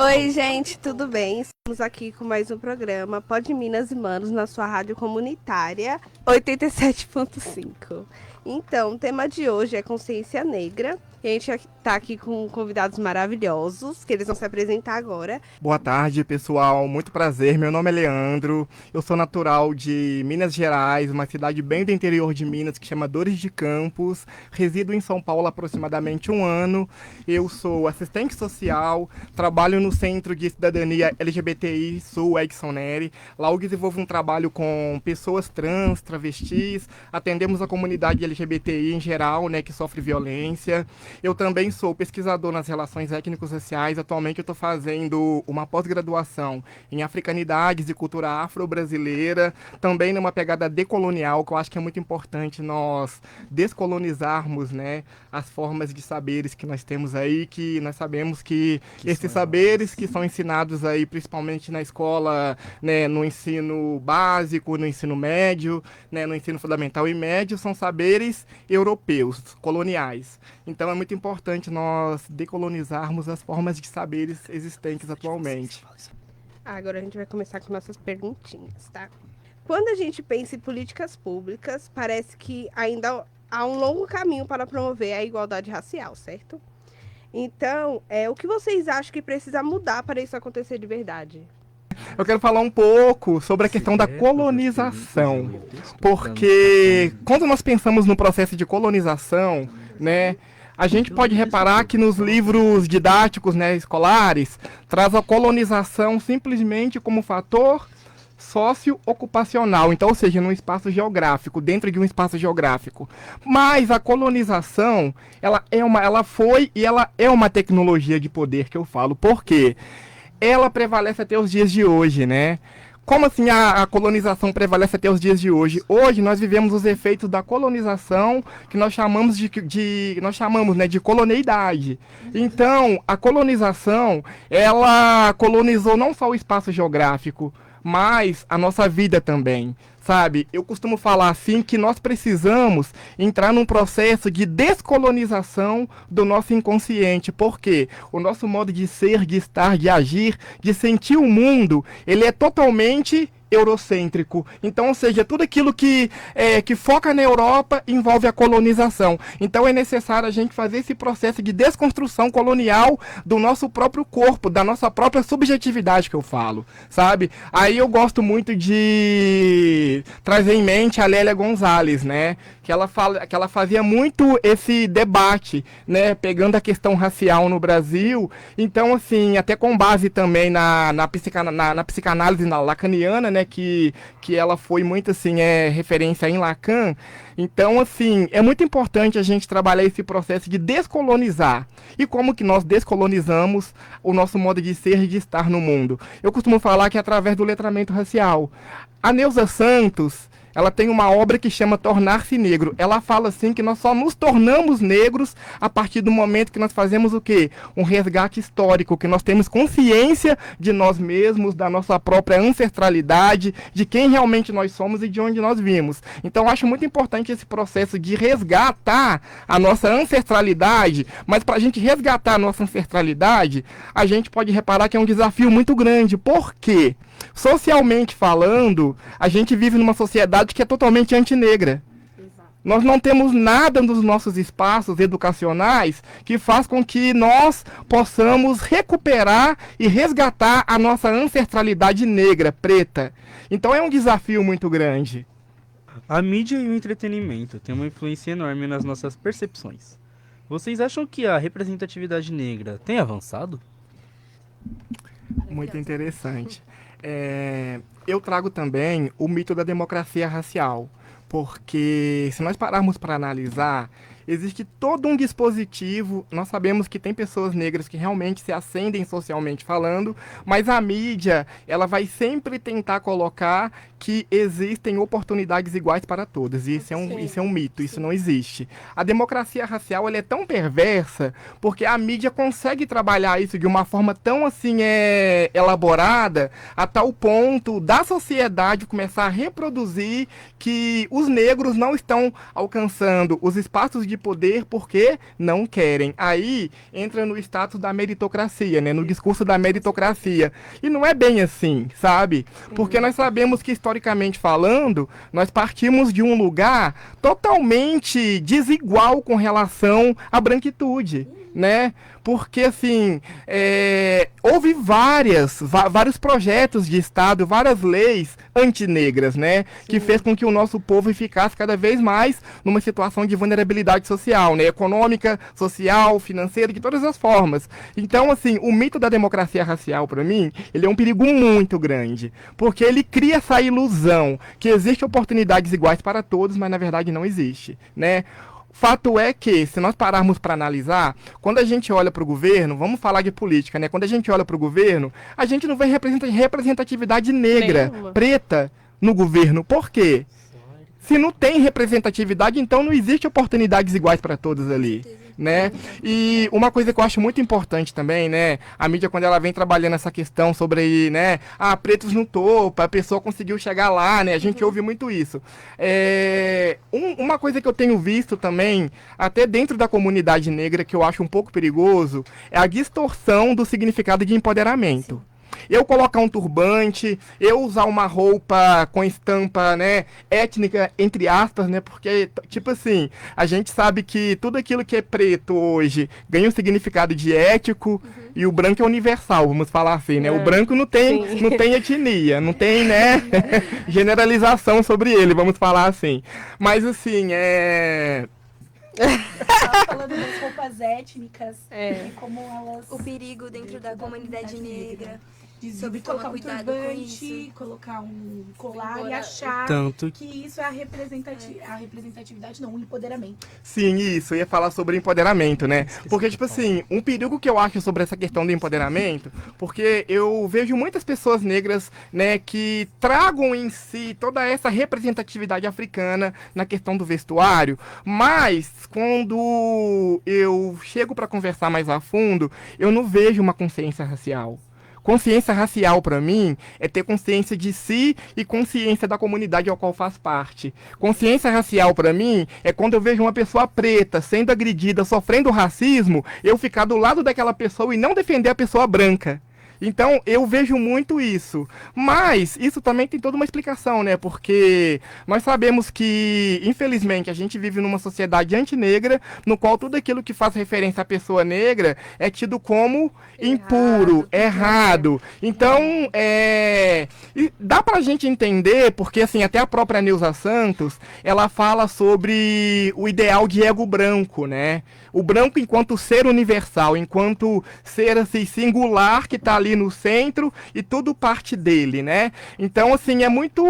Oi, gente, tudo bem? Estamos aqui com mais um programa Pod Minas e Manos na sua rádio comunitária 87.5. Então, o tema de hoje é consciência negra. E a gente está aqui com convidados maravilhosos, que eles vão se apresentar agora. Boa tarde, pessoal. Muito prazer. Meu nome é Leandro. Eu sou natural de Minas Gerais, uma cidade bem do interior de Minas que chama Dores de Campos. Resido em São Paulo há aproximadamente um ano. Eu sou assistente social, trabalho no Centro de Cidadania LGBTI Sul Edson Neri. Lá eu desenvolvo um trabalho com pessoas trans, travestis. Atendemos a comunidade LGBTI em geral, né, que sofre violência. Eu também sou pesquisador nas relações étnico-sociais. Atualmente eu estou fazendo uma pós-graduação em africanidades e cultura afro-brasileira, também numa pegada decolonial, que eu acho que é muito importante nós descolonizarmos, né, as formas de saberes que nós temos aí, que nós sabemos que esses saberes que são ensinados aí, principalmente na escola, né, no ensino básico, no ensino médio, né, no ensino fundamental e médio, são saberes europeus, coloniais. Então é muito importante nós decolonizarmos as formas de saberes existentes atualmente. Agora a gente vai começar com nossas perguntinhas, tá? Quando a gente pensa em políticas públicas, parece que ainda há um longo caminho para promover a igualdade racial, certo? Então, o que vocês acham que precisa mudar para isso acontecer de verdade? Eu quero falar um pouco sobre a questão da colonização, porque quando nós pensamos no processo de colonização, né, a gente pode reparar que nos livros didáticos, né, escolares, traz a colonização simplesmente como fator socioocupacional, então, ou seja, num espaço geográfico, dentro de um espaço geográfico. Mas a colonização, ela foi e ela é uma tecnologia de poder que eu falo. Por quê? Ela prevalece até os dias de hoje, né? Como assim a colonização prevalece até os dias de hoje? Hoje nós vivemos os efeitos da colonização que nós chamamos de coloneidade. Então, a colonização, ela colonizou não só o espaço geográfico, mas a nossa vida também. Sabe, eu costumo falar assim que nós precisamos entrar num processo de descolonização do nosso inconsciente, porque o nosso modo de ser, de estar, de agir, de sentir o mundo, ele é totalmente eurocêntrico. Então, ou seja, tudo aquilo que foca na Europa envolve a colonização. Então é necessário a gente fazer esse processo de desconstrução colonial do nosso próprio corpo, da nossa própria subjetividade que eu falo, sabe? Aí eu gosto muito de trazer em mente a Lélia Gonzalez, né? Que ela fazia muito esse debate, né? Pegando a questão racial no Brasil. Então, assim, até com base também na psicanálise lacaniana, né? Que ela foi muito, assim, referência em Lacan. Então, assim, é muito importante a gente trabalhar esse processo de descolonizar. E como que nós descolonizamos o nosso modo de ser e de estar no mundo? Eu costumo falar que é através do letramento racial. A Neuza Santos, ela tem uma obra que chama Tornar-se Negro. Ela fala assim que nós só nos tornamos negros a partir do momento que nós fazemos o quê? Um resgate histórico, que nós temos consciência de nós mesmos, da nossa própria ancestralidade, de quem realmente nós somos e de onde nós vimos. Então eu acho muito importante esse processo de resgatar a nossa ancestralidade, mas para a gente resgatar a nossa ancestralidade, a gente pode reparar que é um desafio muito grande. Por quê? Socialmente falando, a gente vive numa sociedade que é totalmente antinegra. Nós não temos nada nos nossos espaços educacionais que faz com que nós possamos recuperar e resgatar a nossa ancestralidade negra, preta. Então é um desafio muito grande. A mídia e o entretenimento têm uma influência enorme nas nossas percepções. Vocês acham que a representatividade negra tem avançado? Muito interessante. Eu trago também o mito da democracia racial, porque se nós pararmos para analisar, existe todo um dispositivo. Nós sabemos que tem pessoas negras que realmente se ascendem socialmente falando, mas a mídia, ela vai sempre tentar colocar que existem oportunidades iguais para todos. E Sim. isso é um mito, isso não existe. A democracia racial ela é tão perversa porque a mídia consegue trabalhar isso de uma forma tão assim elaborada a tal ponto da sociedade começar a reproduzir que os negros não estão alcançando os espaços de poder porque não querem. Aí entra no status da meritocracia, né? No discurso da meritocracia. E não é bem assim, sabe? Porque nós sabemos que, historicamente falando, nós partimos de um lugar totalmente desigual com relação à branquitude, né? Porque, assim, houve vários projetos de Estado, várias leis antinegras, né? Que fez com que o nosso povo ficasse cada vez mais numa situação de vulnerabilidade social, né? Econômica, social, financeira, de todas as formas. Então, assim, o mito da democracia racial, para mim, ele é um perigo muito grande. Porque ele cria essa ilusão que existe oportunidades iguais para todos, mas na verdade não existe, né? Fato é que, se nós pararmos para analisar, quando a gente olha para o governo, vamos falar de política, né? Quando a gente olha para o governo, a gente não vê representatividade negra, Nenhuma. preta no governo. Por quê? Se não tem representatividade, então não existe oportunidades iguais para todos ali, né? E uma coisa que eu acho muito importante também, né? A mídia, quando ela vem trabalhando essa questão sobre, né? Pretos no topo, a pessoa conseguiu chegar lá, né? A gente ouve muito isso. Uma coisa que eu tenho visto também, até dentro da comunidade negra, que eu acho um pouco perigoso, é a distorção do significado de empoderamento. Eu colocar um turbante, eu usar uma roupa com estampa, né, étnica, entre aspas, né, porque, tipo assim, a gente sabe que tudo aquilo que é preto hoje ganha um significado de ético e o branco é universal, vamos falar assim, né, o branco não tem etnia, não tem, né, generalização sobre ele, vamos falar assim, mas assim, Tava falando das roupas étnicas e como elas... O perigo dentro da comunidade negra. Sobre tomar colocar um cuidado com turbante, isso. colocar um colar e Embora- achar Tanto que isso é a representatividade, não, o empoderamento. Sim, isso, eu ia falar sobre empoderamento, né? Porque, tipo assim, um perigo que eu acho sobre essa questão do empoderamento, porque eu vejo muitas pessoas negras, né, que tragam em si toda essa representatividade africana na questão do vestuário, mas quando eu chego para conversar mais a fundo, eu não vejo uma consciência racial. Consciência racial, para mim, é ter consciência de si e consciência da comunidade ao qual faz parte. Consciência racial, para mim, é quando eu vejo uma pessoa preta sendo agredida, sofrendo racismo, eu ficar do lado daquela pessoa e não defender a pessoa branca. Então, eu vejo muito isso. Mas, isso também tem toda uma explicação, né? Porque nós sabemos que, infelizmente, a gente vive numa sociedade antinegra, no qual tudo aquilo que faz referência à pessoa negra é tido como impuro, errado. Então, e dá pra gente entender, porque, assim, até a própria Neuza Santos, ela fala sobre o ideal de ego branco, né? O branco enquanto ser universal, enquanto ser, assim, singular, que tá ali no centro e tudo parte dele, né? Então, assim, é muito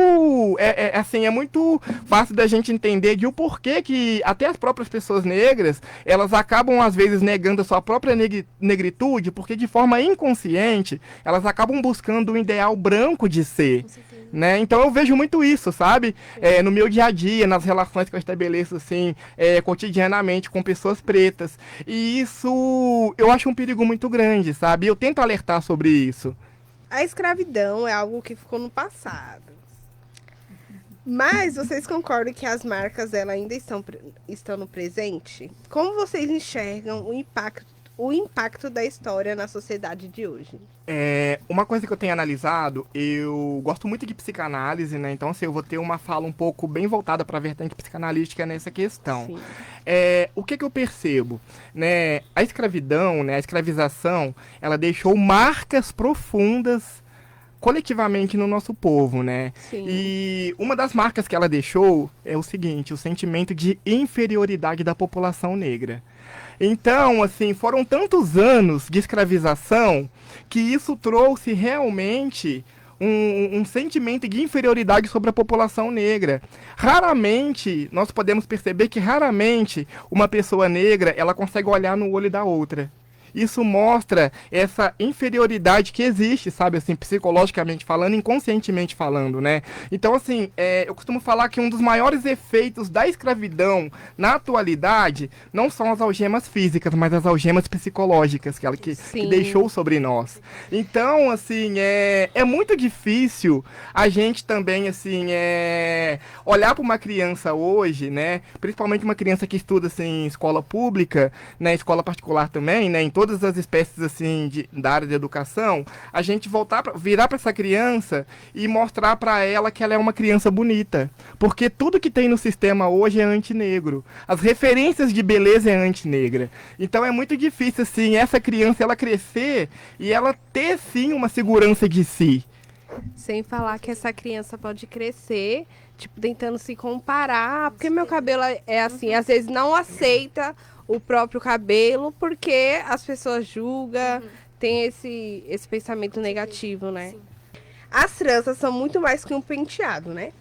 fácil da gente entender de o porquê que até as próprias pessoas negras, elas acabam, às vezes, negando a sua própria negritude, porque de forma inconsciente, elas acabam buscando um ideal branco de ser. Né? Então eu vejo muito isso, sabe? No meu dia a dia, nas relações que eu estabeleço assim, cotidianamente com pessoas pretas. E isso eu acho um perigo muito grande, sabe? Eu tento alertar sobre isso. A escravidão é algo que ficou no passado. Mas vocês concordam que as marcas dela ainda estão no presente? Como vocês enxergam o impacto da história na sociedade de hoje? Uma coisa que eu tenho analisado, eu gosto muito de psicanálise, né? Então, assim, eu vou ter uma fala um pouco bem voltada para a vertente psicanalística nessa questão. Sim. O que eu percebo? Né? A escravidão, né? A escravização, ela deixou marcas profundas coletivamente no nosso povo, né? Sim. E uma das marcas que ela deixou é o seguinte, o sentimento de inferioridade da população negra. Então, assim, foram tantos anos de escravização que isso trouxe realmente um sentimento de inferioridade sobre a população negra. Raramente, nós podemos perceber que raramente uma pessoa negra, ela consegue olhar no olho da outra isso mostra essa inferioridade que existe, sabe, assim, psicologicamente falando, inconscientemente falando, né? Então, assim, eu costumo falar que um dos maiores efeitos da escravidão na atualidade não são as algemas físicas, mas as algemas psicológicas que deixou sobre nós. Então, assim, é muito difícil a gente também, assim, olhar para uma criança hoje, né, principalmente uma criança que estuda, assim, em escola pública, né, escola particular também, né, em todas as espécies, assim, da área de educação, a gente virar para essa criança e mostrar para ela que ela é uma criança bonita, porque tudo que tem no sistema hoje é antinegro, as referências de beleza é antinegra, então é muito difícil, assim, essa criança, ela crescer e ela ter, sim, uma segurança de si. Sem falar que essa criança pode crescer, tipo, tentando se comparar, porque meu cabelo é assim, às vezes não aceita o próprio cabelo, porque as pessoas julgam, tem esse pensamento negativo, né? Sim. As tranças são muito mais que um penteado, né?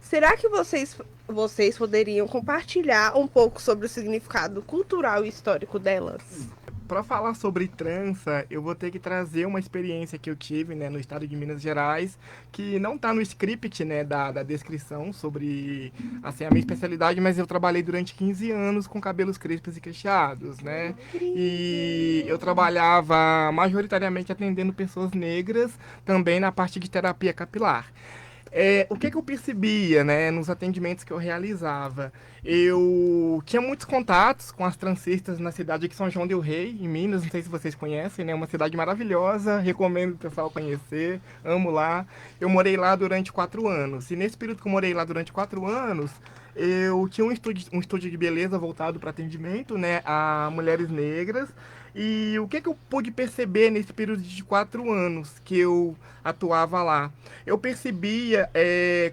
Será que vocês poderiam compartilhar um pouco sobre o significado cultural e histórico delas? Para falar sobre trança, eu vou ter que trazer uma experiência que eu tive, né, no estado de Minas Gerais, que não está no script, né, da descrição sobre, assim, a minha especialidade, mas eu trabalhei durante 15 anos com cabelos crespos e cacheados, né? E eu trabalhava majoritariamente atendendo pessoas negras, também na parte de terapia capilar. O que eu percebia, né, nos atendimentos que eu realizava? Eu tinha muitos contatos com as trancistas na cidade de São João del Rei, em Minas, não sei se vocês conhecem, né, uma cidade maravilhosa, recomendo o pessoal conhecer, amo lá. Eu morei lá durante 4 anos, e nesse período que eu morei lá durante 4 anos, eu tinha um estúdio de beleza voltado para atendimento, né, a mulheres negras. E o que eu pude perceber nesse período de 4 anos que eu atuava lá? Eu percebia,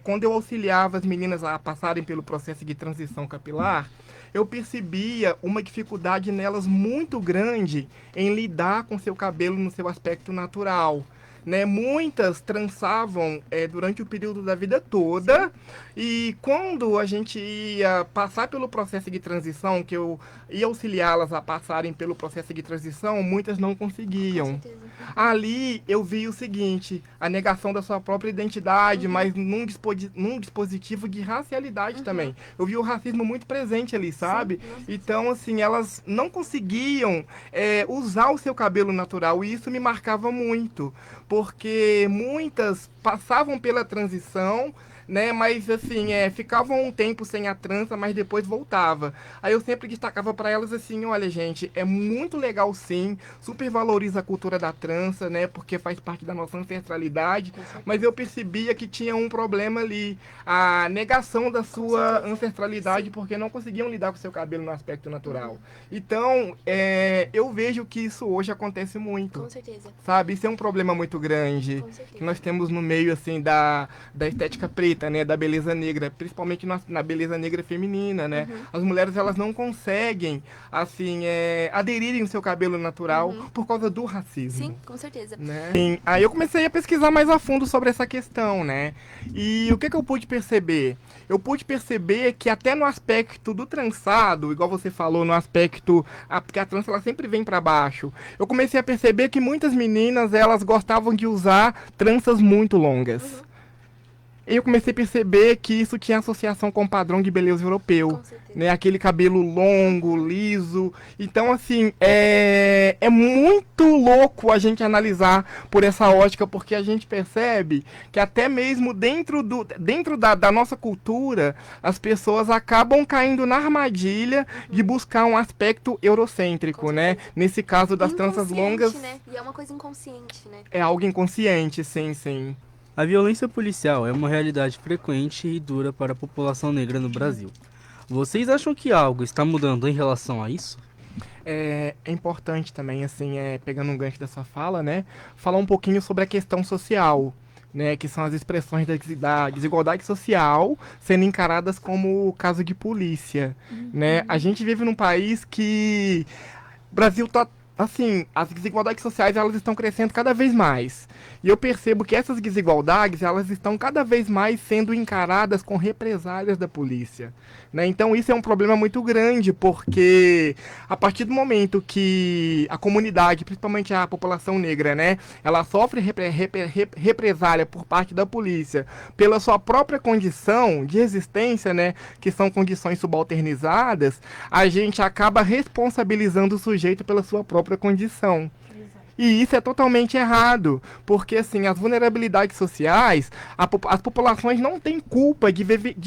quando eu auxiliava as meninas a passarem pelo processo de transição capilar, eu percebia uma dificuldade nelas muito grande em lidar com seu cabelo no seu aspecto natural. Né, muitas trançavam durante o período da vida toda. Sim. E quando a gente ia passar pelo processo de transição, que eu ia auxiliá-las a passarem pelo processo de transição, muitas não conseguiam. Ali eu vi o seguinte, a negação da sua própria identidade, mas num dispositivo de racialidade também. Eu vi o racismo muito presente ali, sabe? Então, assim, elas não conseguiam usar o seu cabelo natural, e isso me marcava muito. Porque muitas passavam pela transição, né, mas assim, ficavam um tempo sem a trança, mas depois voltava. Aí eu sempre destacava para elas assim, olha gente, é muito legal sim, super valoriza a cultura da trança, né, porque faz parte da nossa ancestralidade, mas eu percebia que tinha um problema ali, a negação da sua ancestralidade, porque não conseguiam lidar com o seu cabelo no aspecto natural. Então, eu vejo que isso hoje acontece muito. Com certeza. Sabe, isso é um problema muito grande que nós temos no meio assim da estética preta, né, da beleza negra, principalmente na beleza negra feminina, né? As mulheres, elas não conseguem assim aderirem ao seu cabelo natural por causa do racismo. Sim, com certeza. Né? Sim. Aí eu comecei a pesquisar mais a fundo sobre essa questão, né? E o que eu pude perceber? Eu pude perceber que até no aspecto do trançado, igual você falou, no aspecto, porque a trança ela sempre vem para baixo, eu comecei a perceber que muitas meninas, elas gostavam de usar tranças muito longas. Eu comecei a perceber que isso tinha associação com o padrão de beleza europeu, né? Aquele cabelo longo, liso. Então, assim, é muito louco a gente analisar por essa ótica, porque a gente percebe que até mesmo dentro da nossa cultura, as pessoas acabam caindo na armadilha de buscar um aspecto eurocêntrico, né? Nesse caso das tranças longas. Né? E é uma coisa inconsciente, né? É algo inconsciente, sim, sim. A violência policial é uma realidade frequente e dura para a população negra no Brasil. Vocês acham que algo está mudando em relação a isso? É importante também, assim, pegando um gancho da sua fala, né, falar um pouquinho sobre a questão social, né, que são as expressões da desigualdade social sendo encaradas como caso de polícia, né? A gente vive num país que o Brasil está assim, as desigualdades sociais, elas estão crescendo cada vez mais. E eu percebo que essas desigualdades, elas estão cada vez mais sendo encaradas com represálias da polícia, né? Então isso é um problema muito grande, porque a partir do momento que a comunidade, principalmente a população negra, né, ela sofre represália por parte da polícia pela sua própria condição de existência, né, que são condições subalternizadas, a gente acaba responsabilizando o sujeito pela sua própria condição. E isso é totalmente errado, porque assim, as vulnerabilidades sociais, as populações não têm culpa de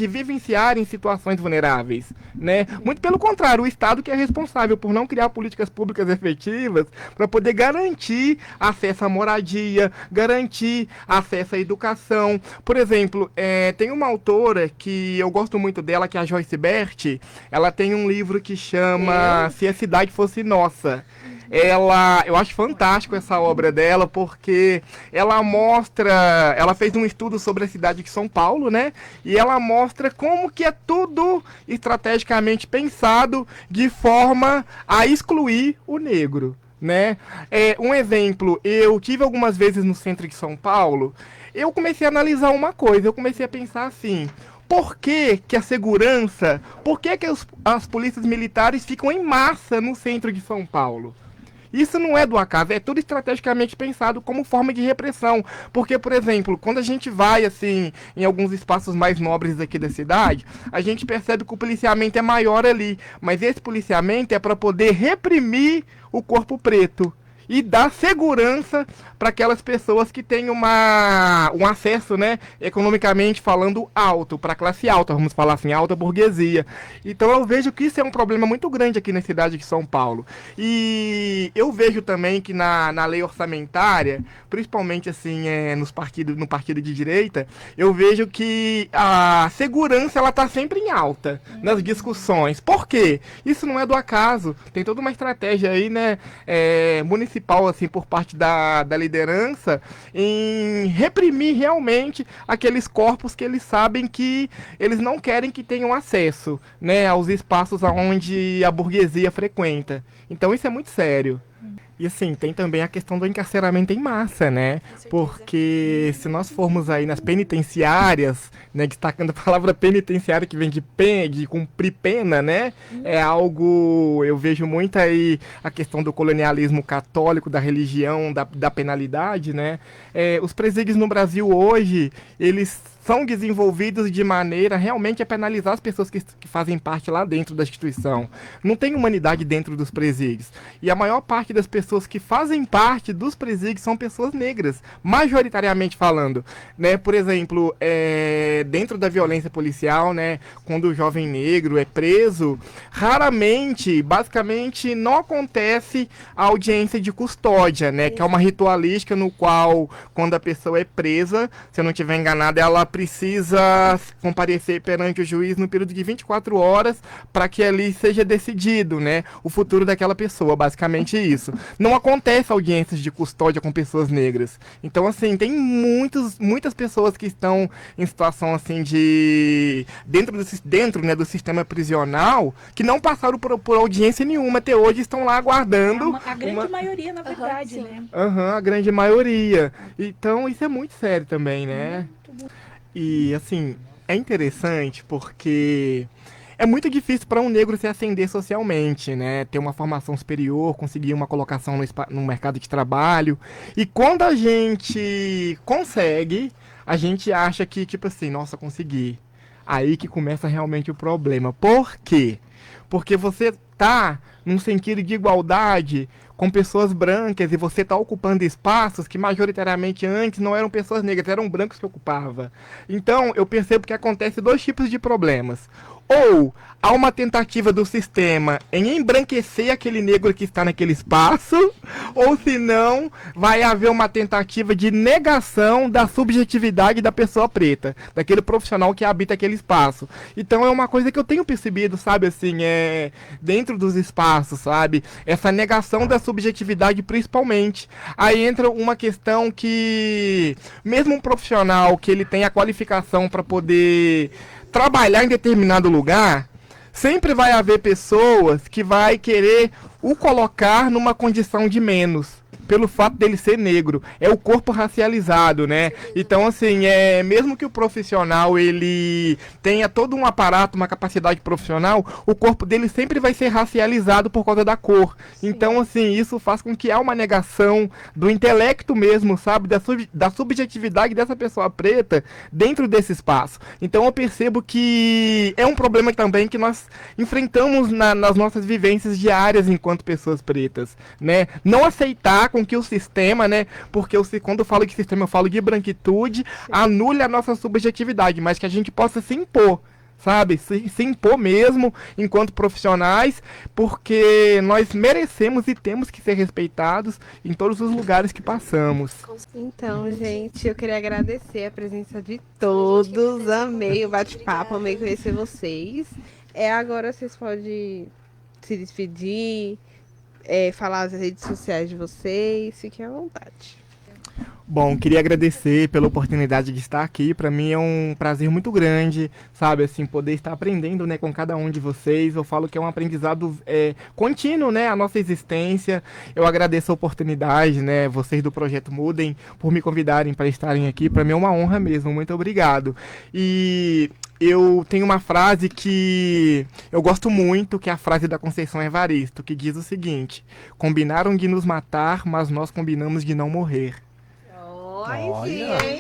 vivenciar em situações vulneráveis, né? Muito pelo contrário, o Estado que é responsável por não criar políticas públicas efetivas para poder garantir acesso à moradia, garantir acesso à educação. Por exemplo, tem uma autora que eu gosto muito dela, que é a Joyce Bert. Ela tem um livro que chama Se a Cidade Fosse Nossa. Eu acho fantástico essa obra dela, porque ela fez um estudo sobre a cidade de São Paulo, né? E ela mostra como que é tudo estrategicamente pensado de forma a excluir o negro, né? Um exemplo, eu tive algumas vezes no centro de São Paulo, eu comecei a analisar uma coisa, eu comecei a pensar assim: por que que a segurança, por que que as polícias militares ficam em massa no centro de São Paulo? Isso não é do acaso, é tudo estrategicamente pensado como forma de repressão. Porque, por exemplo, quando a gente vai assim em alguns espaços mais nobres aqui da cidade, a gente percebe que o policiamento é maior ali. Mas esse policiamento é para poder reprimir o corpo preto e dar segurança para aquelas pessoas que têm um acesso, né, economicamente falando, alto, para a classe alta, vamos falar assim, alta burguesia. Então eu vejo que isso é um problema muito grande aqui na cidade de São Paulo. E eu vejo também que na lei orçamentária, principalmente assim, no partido de direita, eu vejo que a segurança ela está sempre em alta nas discussões. Por quê? Isso não é do acaso. Tem toda uma estratégia aí, né, municipal, assim, por parte da liderança, em reprimir realmente aqueles corpos que eles sabem que eles não querem que tenham acesso, né, aos espaços onde a burguesia frequenta. Então isso é muito sério. E assim, tem também a questão do encarceramento em massa, né? Porque se nós formos aí nas penitenciárias, né, destacando a palavra penitenciária que vem de cumprir pena, né? É algo, eu vejo muito aí a questão do colonialismo católico, da religião, da penalidade, né? Os presídios no Brasil hoje, eles são desenvolvidos de maneira realmente a penalizar as pessoas que fazem parte lá dentro da instituição. Não tem humanidade dentro dos presídios. E a maior parte das pessoas que fazem parte dos presídios são pessoas negras, majoritariamente falando, né? Por exemplo, dentro da violência policial, né, quando o jovem negro é preso, raramente, basicamente, não acontece a audiência de custódia, né, que é uma ritualística no qual, quando a pessoa é presa, se eu não estiver enganado, ela precisa comparecer perante o juiz no período de 24 horas para que ali seja decidido, né, o futuro daquela pessoa, basicamente isso. Não acontece audiências de custódia com pessoas negras. Então, assim, tem muitas pessoas que estão em situação, assim, de dentro, né, do sistema prisional, que não passaram por audiência nenhuma até hoje, estão lá aguardando. A grande maioria, na verdade, né? A grande maioria. Então, isso é muito sério também, né? E, assim, é interessante porque é muito difícil para um negro se ascender socialmente, né? Ter uma formação superior, conseguir uma colocação no mercado de trabalho. E quando a gente consegue, a gente acha que, tipo assim, nossa, consegui. Aí que começa realmente o problema. Por quê? Porque você tá num sentido de igualdade com pessoas brancas e você está ocupando espaços que majoritariamente antes não eram pessoas negras, eram brancos que ocupavam. Então, eu percebo que acontece dois tipos de problemas. Ou há uma tentativa do sistema em embranquecer aquele negro que está naquele espaço, ou se não, vai haver uma tentativa de negação da subjetividade da pessoa preta, daquele profissional que habita aquele espaço. Então é uma coisa que eu tenho percebido, sabe, assim, dentro dos espaços, sabe, essa negação da subjetividade principalmente. Aí entra uma questão que, mesmo um profissional que ele tem a qualificação para poder trabalhar em determinado lugar, sempre vai haver pessoas que vai querer o colocar numa condição de menos, pelo fato dele ser negro. É o corpo racializado, né? Então, assim, mesmo que o profissional ele tenha todo um aparato, uma capacidade profissional, o corpo dele sempre vai ser racializado por causa da cor. Então, assim, isso faz com que há uma negação do intelecto mesmo, sabe? Da subjetividade dessa pessoa preta dentro desse espaço. Então, eu percebo que é um problema também que nós enfrentamos nas nossas vivências diárias enquanto pessoas pretas, né? Não aceitar com que o sistema, né? Porque quando eu falo de sistema, eu falo de branquitude, anule a nossa subjetividade, mas que a gente possa se impor, sabe? Se impor mesmo enquanto profissionais, porque nós merecemos e temos que ser respeitados em todos os lugares que passamos. Então, gente, eu queria agradecer a presença de todos. Amei o bate-papo, amei conhecer vocês. Agora vocês podem se despedir, falar as redes sociais de vocês, fiquem à vontade. Bom, queria agradecer pela oportunidade de estar aqui. Para mim é um prazer muito grande, sabe, assim, poder estar aprendendo, né, com cada um de vocês. Eu falo que é um aprendizado contínuo, né, a nossa existência. Eu agradeço a oportunidade, né, vocês do Projeto Mudem, por me convidarem para estarem aqui. Para mim é uma honra mesmo. Muito obrigado. E eu tenho uma frase que eu gosto muito, que é a frase da Conceição Evaristo, que diz o seguinte: combinaram de nos matar, mas nós combinamos de não morrer. Olha, sim, hein?